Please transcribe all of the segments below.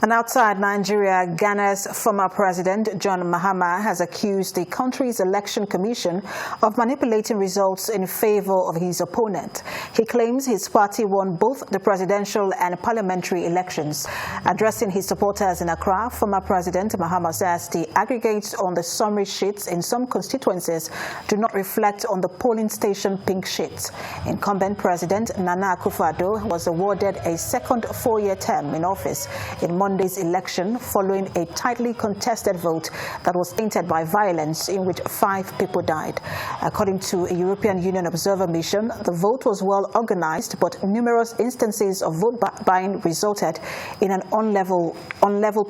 And outside Nigeria, Ghana's former president, John Mahama, has accused the country's election commission of manipulating results in favor of his opponent. He claims his party won both the presidential and parliamentary elections. Addressing his supporters in Accra, former President Mahama says the aggregates on the summary sheets in some constituencies do not reflect on the polling station pink sheets. Incumbent President Nana Akufo-Addo was awarded a second four-year term in office in Monday's election following a tightly contested vote that was tainted by violence in which 5 people died. According to a European Union observer mission, the vote was well organized, but numerous instances of vote buying resulted in an unlevel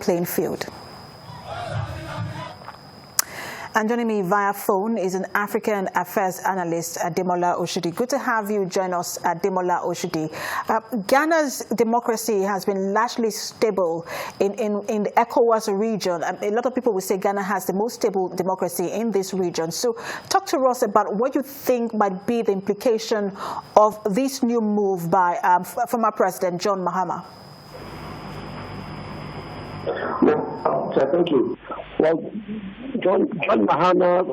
playing field. And joining me via phone is an African affairs analyst, Ademola Oshodi. Good to have you join us, Ademola Oshodi. Ghana's democracy has been largely stable in the ECOWAS region. A lot of people will say Ghana has the most stable democracy in this region. So talk to us about what you think might be the implication of this new move by former President John Mahama. Thank you. Well, John Mahama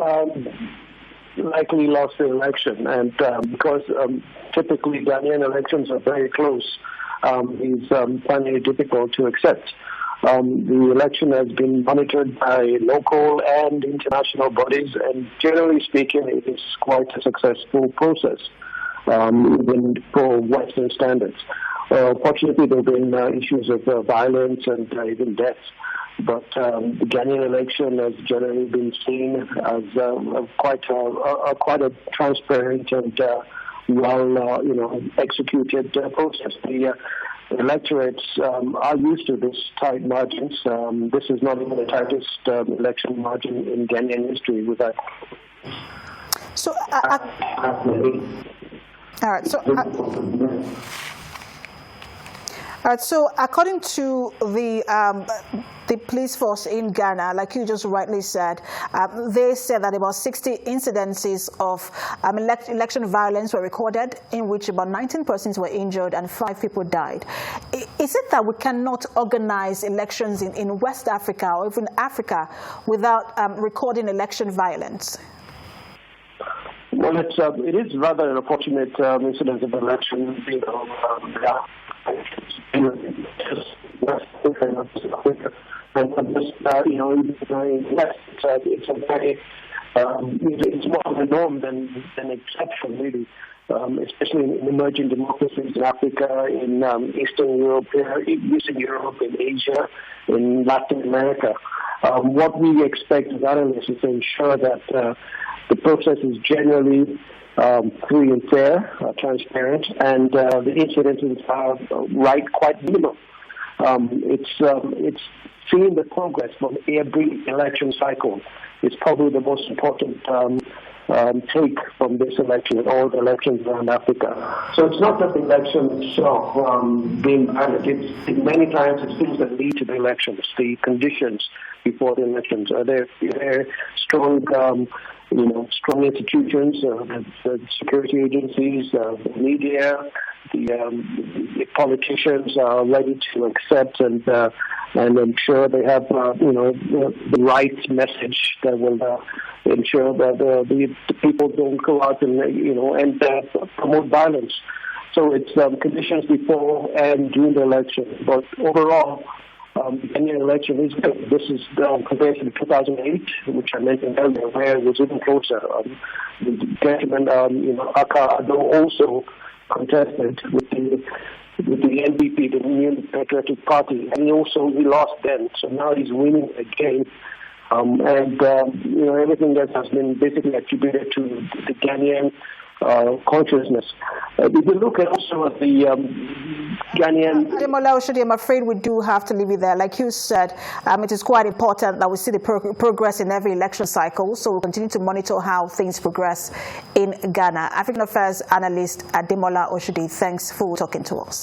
likely lost the election, and because typically Ghanaian elections are very close, he's finding it difficult to accept. The election has been monitored by local and international bodies, and generally speaking, it is quite a successful process, even for Western standards. Fortunately, there have been issues of violence and even deaths. But the Ghanaian election has generally been seen as quite a transparent and well executed process. The electorates are used to this tight margins. This is not even the tightest election margin in Ghanaian history. With that, so all right. So according to the police force in Ghana, like you just rightly said, they said that about 60 incidences of election violence were recorded, in which about 19 persons were injured and 5 people died. Is it that we cannot organize elections in West Africa or even Africa without recording election violence? Well, it is rather an unfortunate incident of election. It's more of a norm than an exception, really, especially in emerging democracies in Africa, in Eastern Europe, in Asia, in Latin America. What we expect as analysts is to ensure that the process is generally free and fair, transparent, and the incidences are quite minimal. It's seeing the progress from every election cycle is probably the most important take from this election and all the elections around Africa. So it's not that the election itself being added. It's many times it's things that lead to the elections, the conditions before the elections. Are there strong strong institutions, the security agencies, the media, the politicians are ready to accept and ensure they have the right message that will ensure that the people don't go out and promote violence. So it's conditions before and during the election. But overall, the Kenyan election is good. This is compared to 2008, which I mentioned earlier, where it was even closer. The gentleman, Akufo-Addo also contested with the NDP, the New Patriotic Party, and he lost then. So now he's winning again. Everything that has been basically attributed to the Ghanaian consciousness. If you look at also at the Ghanaian... Ademola Oshodi, I'm afraid we do have to leave it there. Like you said, it is quite important that we see the progress in every election cycle, so we'll continue to monitor how things progress in Ghana. African Affairs analyst Ademola Oshodi, thanks for talking to us.